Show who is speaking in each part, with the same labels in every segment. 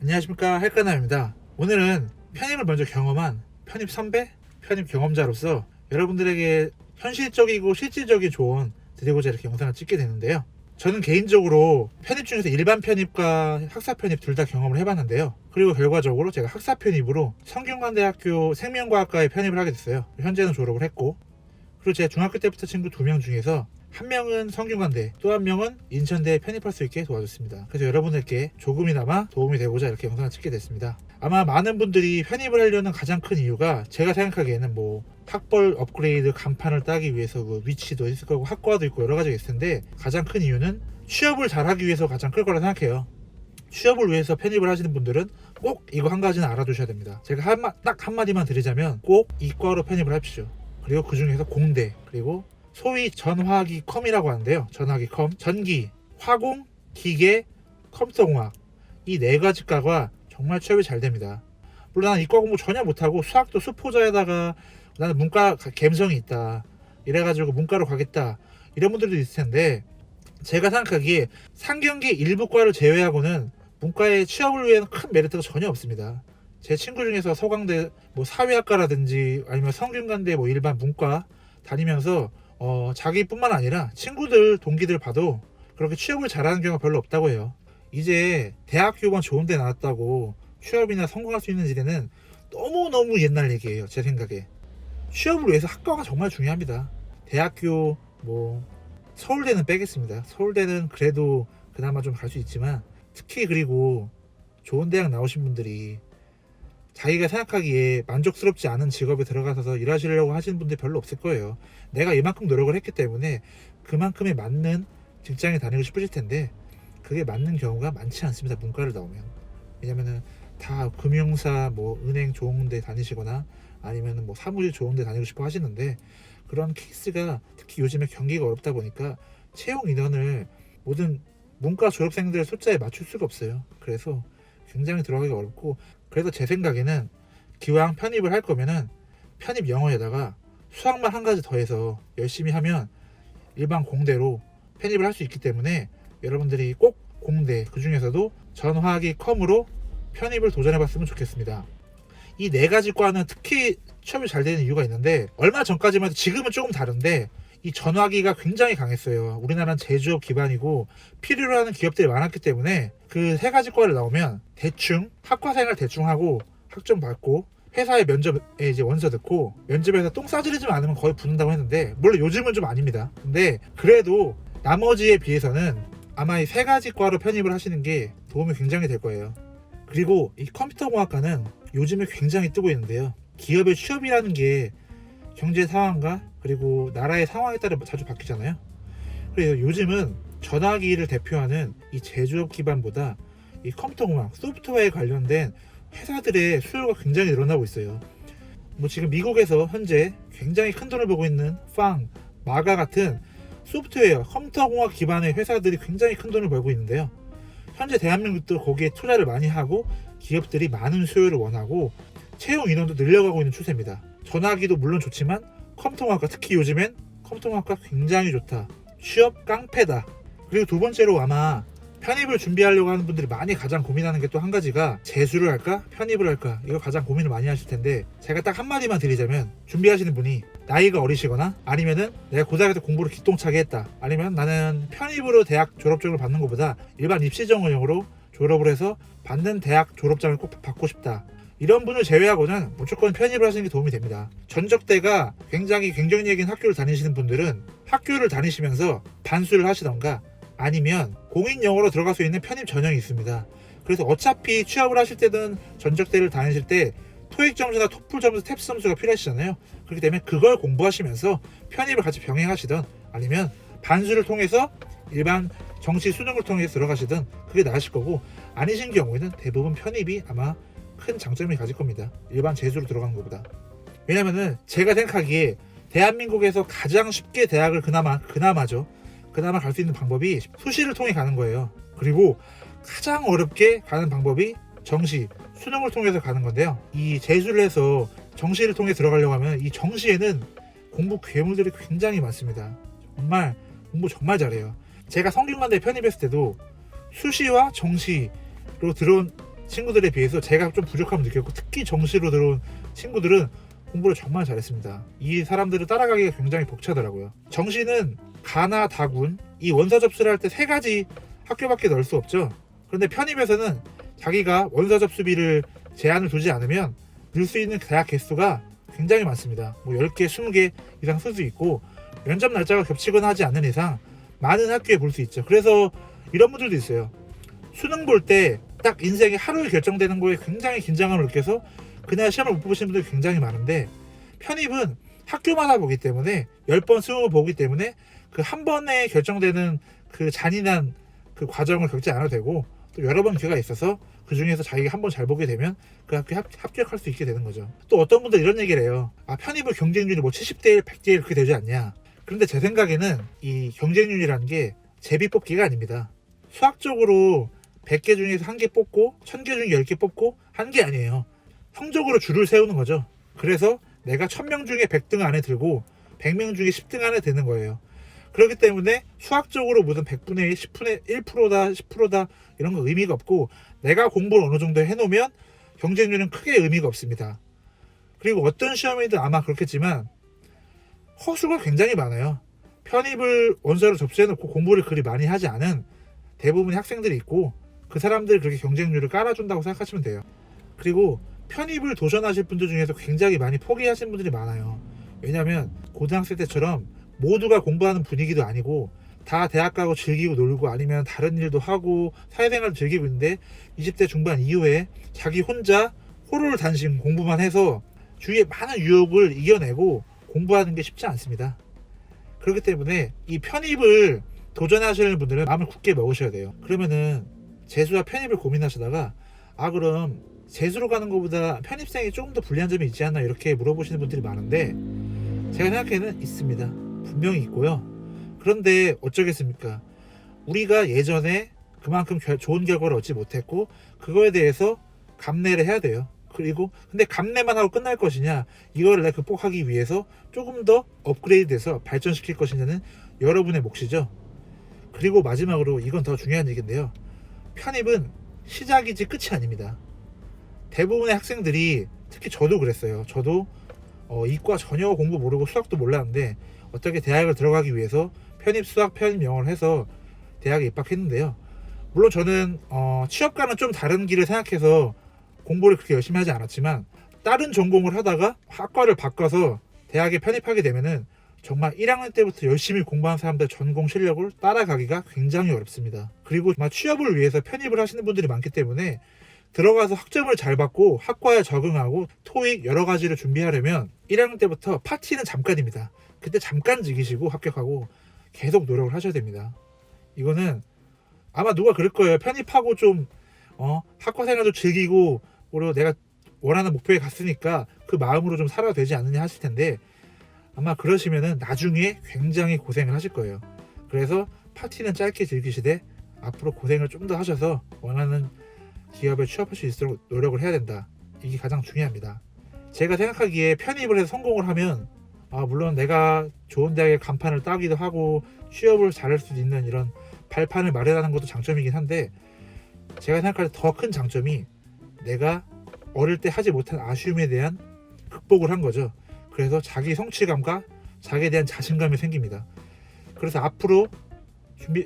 Speaker 1: 안녕하십니까, 할까나입니다. 오늘은 편입을 먼저 경험한 편입 선배, 편입 경험자로서 여러분들에게 현실적이고 실질적인 조언 드리고자 이렇게 영상을 찍게 되는데요. 저는 개인적으로 편입 중에서 일반 편입과 학사 편입 둘 다 경험을 해봤는데요. 그리고 결과적으로 제가 학사 편입으로 성균관대학교 생명과학과에 편입을 하게 됐어요. 현재는 졸업을 했고, 그리고 제가 중학교 때부터 친구 2명 중에서 한 명은 성균관대, 또 한 명은 인천대에 편입할 수 있게 도와줬습니다. 그래서 여러분들께 조금이나마 도움이 되고자 이렇게 영상을 찍게 됐습니다. 아마 많은 분들이 편입을 하려는 가장 큰 이유가 제가 생각하기에는 학벌 업그레이드 간판을 따기 위해서 위치도 있을 거고 학과도 있고 여러 가지가 있을 텐데, 가장 큰 이유는 취업을 잘하기 위해서 가장 클 거라 생각해요. 취업을 위해서 편입을 하시는 분들은 꼭 이거 한 가지는 알아두셔야 됩니다. 제가 딱 한마디만 드리자면 꼭 이과로 편입을 하십시오. 그리고 그 중에서 공대, 그리고 소위 전화기 컴이라고 하는데요. 전화기 컴, 전기, 화공, 기계, 컴퓨터공학, 이 네 가지 과가 정말 취업이 잘 됩니다. 물론 나는 이과 공부 전혀 못하고 수학도 수포자에다가 나는 문과 감성이 있다, 이래가지고 문과로 가겠다, 이런 분들도 있을 텐데, 제가 생각하기에 상경기 일부 과를 제외하고는 문과의 취업을 위한 큰 메리트가 전혀 없습니다. 제 친구 중에서 서강대 사회학과라든지 아니면 성균관대 일반 문과 다니면서 자기뿐만 아니라 친구들, 동기들 봐도 그렇게 취업을 잘하는 경우가 별로 없다고 해요. 이제 대학교만 좋은 데 나왔다고 취업이나 성공할 수 있는 지대는 너무너무 옛날 얘기예요. 제 생각에 취업을 위해서 학과가 정말 중요합니다. 대학교 서울대는 빼겠습니다. 서울대는 그래도 그나마 좀 갈 수 있지만, 특히 그리고 좋은 대학 나오신 분들이 자기가 생각하기에 만족스럽지 않은 직업에 들어가서 일하시려고 하시는 분들이 별로 없을 거예요. 내가 이만큼 노력을 했기 때문에 그만큼에 맞는 직장에 다니고 싶으실 텐데, 그게 맞는 경우가 많지 않습니다. 문과를 나오면. 왜냐면은 다 금융사, 은행 좋은 데 다니시거나 아니면은 사무실 좋은 데 다니고 싶어 하시는데, 그런 케이스가 특히 요즘에 경기가 어렵다 보니까 채용 인원을 모든 문과 졸업생들 숫자에 맞출 수가 없어요. 그래서 굉장히 들어가기가 어렵고, 그래서 제 생각에는 기왕 편입을 할 거면은 편입 영어에다가 수학만 한 가지 더해서 열심히 하면 일반 공대로 편입을 할 수 있기 때문에, 여러분들이 꼭 공대, 그 중에서도 전화기 컴으로 편입을 도전해봤으면 좋겠습니다. 이 네 가지 과는 특히 취업이 잘 되는 이유가 있는데, 얼마 전까지만 해도, 지금은 조금 다른데, 이 전화기가 굉장히 강했어요. 우리나라는 제조업 기반이고 필요로 하는 기업들이 많았기 때문에 그 세 가지 과를 나오면 대충 학과생활 대충 하고 학점 받고 회사의 면접에 이제 원서 듣고 면접에서 똥 싸지르지 않으면 거의 붙는다고 했는데, 물론 요즘은 좀 아닙니다. 근데 그래도 나머지에 비해서는 아마 이 세 가지 과로 편입을 하시는 게 도움이 굉장히 될 거예요. 그리고 이 컴퓨터공학과는 요즘에 굉장히 뜨고 있는데요. 기업의 취업이라는 게 경제 상황과 그리고 나라의 상황에 따라 자주 바뀌잖아요. 그래서 요즘은 전화기를 대표하는 이 제조업 기반보다 이 컴퓨터공학, 소프트웨어에 관련된 회사들의 수요가 굉장히 늘어나고 있어요. 지금 미국에서 현재 굉장히 큰 돈을 벌고 있는 마가 같은 소프트웨어, 컴퓨터공학 기반의 회사들이 굉장히 큰 돈을 벌고 있는데요. 현재 대한민국도 거기에 투자를 많이 하고 기업들이 많은 수요를 원하고 채용 인원도 늘려가고 있는 추세입니다. 전화기도 물론 좋지만 컴퓨터공학과, 특히 요즘엔 컴퓨터공학과 굉장히 좋다, 취업 깡패다. 그리고 두 번째로 아마 편입을 준비하려고 하는 분들이 많이 가장 고민하는 게 또 한 가지가, 재수를 할까 편입을 할까, 이거 가장 고민을 많이 하실 텐데, 제가 딱 한마디만 드리자면, 준비하시는 분이 나이가 어리시거나 아니면은 내가 고등학교 때 공부를 기똥차게 했다, 아니면 나는 편입으로 대학 졸업증을 받는 것보다 일반 입시 전형으로 졸업을 해서 받는 대학 졸업장을 꼭 받고 싶다, 이런 분을 제외하고는 무조건 편입을 하시는 게 도움이 됩니다. 전적대가 굉장히 경쟁력인 학교를 다니시는 분들은 학교를 다니시면서 반수를 하시던가 아니면 공인영어로 들어갈 수 있는 편입 전형이 있습니다. 그래서 어차피 취업을 하실 때든 전적대를 다니실 때 토익 점수나 토플 점수, 탭스 점수가 필요하시잖아요. 그렇기 때문에 그걸 공부하시면서 편입을 같이 병행하시든, 아니면 반수를 통해서 일반 정시 수능을 통해서 들어가시든 그게 나으실 거고, 아니신 경우에는 대부분 편입이 아마 큰 장점이 가질 겁니다. 일반 재수로 들어가는 것보다. 왜냐면은 제가 생각하기에 대한민국에서 가장 쉽게 대학을 그나마 갈 수 있는 방법이 수시를 통해 가는 거예요. 그리고 가장 어렵게 가는 방법이 정시, 수능을 통해서 가는 건데요. 이 재수를 해서 정시를 통해 들어가려고 하면 이 정시에는 공부 괴물들이 굉장히 많습니다. 정말 공부 정말 잘해요. 제가 성균관대 편입했을 때도 수시와 정시로 들어온 친구들에 비해서 제가 좀 부족함을 느꼈고, 특히 정시로 들어온 친구들은 공부를 정말 잘했습니다. 이 사람들을 따라가기가 굉장히 벅차더라고요. 정시는 가나 다군 이 원서 접수를 할 때 3가지 학교밖에 넣을 수 없죠. 그런데 편입에서는 자기가 원서 접수비를 제한을 두지 않으면 넣을 수 있는 대학 개수가 굉장히 많습니다. 뭐 10개, 20개 이상 쓸 수 있고, 면접 날짜가 겹치거나 하지 않는 이상 많은 학교에 볼 수 있죠. 그래서 이런 분들도 있어요. 수능 볼 때 딱 인생이 하루에 결정되는 거에 굉장히 긴장감을 느껴서 그날 시험을 못 보시는 분들이 굉장히 많은데, 편입은 학교마다 보기 때문에 10번, 20번 보기 때문에 그 한 번에 결정되는 그 잔인한 그 과정을 겪지 않아도 되고, 또 여러 번 기회가 있어서 그 중에서 자기가 한 번 잘 보게 되면 그 학교에 합격할 수 있게 되는 거죠. 또 어떤 분들 이런 얘기를 해요. 편입을 경쟁률이 뭐 70대 1, 100대 1 그렇게 되지 않냐. 그런데 제 생각에는 이 경쟁률이라는 게 제비 뽑기가 아닙니다. 수학적으로 100개 중에서 1개 뽑고 1000개 중에 10개 뽑고 한 게 아니에요. 성적으로 줄을 세우는 거죠. 그래서 내가 1000명 중에 100등 안에 들고 100명 중에 10등 안에 드는 거예요. 그렇기 때문에 수학적으로 무슨 100분의 1, 10분의 1%다 10%다 이런 거 의미가 없고, 내가 공부를 어느 정도 해놓으면 경쟁률은 크게 의미가 없습니다. 그리고 어떤 시험이든 아마 그렇겠지만 허수가 굉장히 많아요. 편입을 원서로 접수해놓고 공부를 그리 많이 하지 않은 대부분의 학생들이 있고, 그 사람들이 그렇게 경쟁률을 깔아준다고 생각하시면 돼요. 그리고 편입을 도전하실 분들 중에서 굉장히 많이 포기하신 분들이 많아요. 왜냐하면 고등학생 때처럼 모두가 공부하는 분위기도 아니고, 다 대학 가고 즐기고 놀고 아니면 다른 일도 하고 사회생활도 즐기고 있는데, 20대 중반 이후에 자기 혼자 호로를 단신 공부만 해서 주위에 많은 유혹을 이겨내고 공부하는 게 쉽지 않습니다. 그렇기 때문에 이 편입을 도전하시는 분들은 마음을 굳게 먹으셔야 돼요. 그러면은 재수와 편입을 고민하시다가 그럼 재수로 가는 것보다 편입생이 조금 더 불리한 점이 있지 않나 이렇게 물어보시는 분들이 많은데, 제가 생각에는 있습니다. 분명히 있고요. 그런데 어쩌겠습니까? 우리가 예전에 그만큼 좋은 결과를 얻지 못했고 그거에 대해서 감내를 해야 돼요. 그리고 근데 감내만 하고 끝날 것이냐, 이거를 내가 극복하기 위해서 조금 더 업그레이드돼서 발전시킬 것이냐는 여러분의 몫이죠. 그리고 마지막으로 이건 더 중요한 얘기인데요. 편입은 시작이지 끝이 아닙니다. 대부분의 학생들이, 특히 저도 그랬어요. 저도 이과 전혀 공부 모르고 수학도 몰랐는데 어떻게 대학을 들어가기 위해서 편입 수학, 편입 영어를 해서 대학에 입학했는데요. 물론 저는 취업과는 좀 다른 길을 생각해서 공부를 그렇게 열심히 하지 않았지만, 다른 전공을 하다가 학과를 바꿔서 대학에 편입하게 되면은 정말 1학년 때부터 열심히 공부한 사람들 전공 실력을 따라가기가 굉장히 어렵습니다. 그리고 정말 취업을 위해서 편입을 하시는 분들이 많기 때문에 들어가서 학점을 잘 받고 학과에 적응하고 토익 여러 가지를 준비하려면 1학년 때부터 파티는 잠깐입니다. 그때 잠깐 즐기시고 합격하고 계속 노력을 하셔야 됩니다. 이거는 아마 누가 그럴 거예요. 편입하고 좀 학과 생활도 즐기고 그리고 내가 원하는 목표에 갔으니까 그 마음으로 좀 살아도 되지 않느냐 하실 텐데, 아마 그러시면은 나중에 굉장히 고생을 하실 거예요. 그래서 파티는 짧게 즐기시되 앞으로 고생을 좀 더 하셔서 원하는 기업에 취업할 수 있도록 노력을 해야 된다. 이게 가장 중요합니다. 제가 생각하기에 편입을 해서 성공을 하면 물론 내가 좋은 대학의 간판을 따기도 하고 취업을 잘할 수 있는 이런 발판을 마련하는 것도 장점이긴 한데, 제가 생각할 때 더 큰 장점이 내가 어릴 때 하지 못한 아쉬움에 대한 극복을 한 거죠. 그래서 자기 성취감과 자기에 대한 자신감이 생깁니다. 그래서 앞으로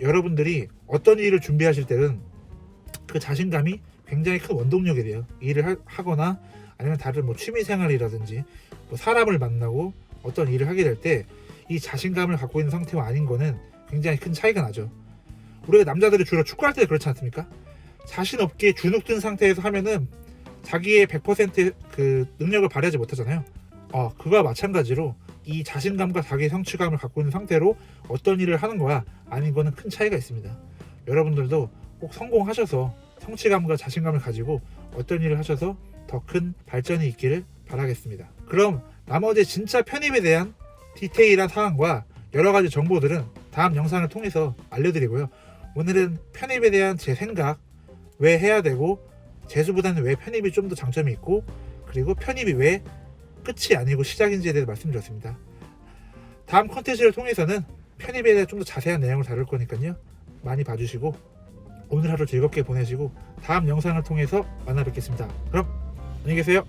Speaker 1: 여러분들이 어떤 일을 준비하실 때는 그 자신감이 굉장히 큰 원동력이 돼요. 일을 하거나 아니면 다른 취미생활이라든지 사람을 만나고 어떤 일을 하게 될 때 이 자신감을 갖고 있는 상태와 아닌 거는 굉장히 큰 차이가 나죠. 우리가 남자들이 주로 축구할 때 그렇지 않습니까? 자신 없게 주눅든 상태에서 하면은 자기의 100%의 그 능력을 발휘하지 못하잖아요. 그거와 마찬가지로 이 자신감과 자기 성취감을 갖고 있는 상태로 어떤 일을 하는 거야 아닌 거는 큰 차이가 있습니다. 여러분들도 꼭 성공하셔서 성취감과 자신감을 가지고 어떤 일을 하셔서 더 큰 발전이 있기를 바라겠습니다. 그럼 나머지 진짜 편입에 대한 디테일한 사항과 여러 가지 정보들은 다음 영상을 통해서 알려드리고요. 오늘은 편입에 대한 제 생각, 왜 해야 되고 재수보다는 왜 편입이 좀 더 장점이 있고, 그리고 편입이 왜 끝이 아니고 시작인지에 대해서 말씀드렸습니다. 다음 컨텐츠를 통해서는 편입에 대해 좀 더 자세한 내용을 다룰 거니까요. 많이 봐주시고 오늘 하루 즐겁게 보내시고 다음 영상을 통해서 만나 뵙겠습니다. 그럼 안녕히 계세요.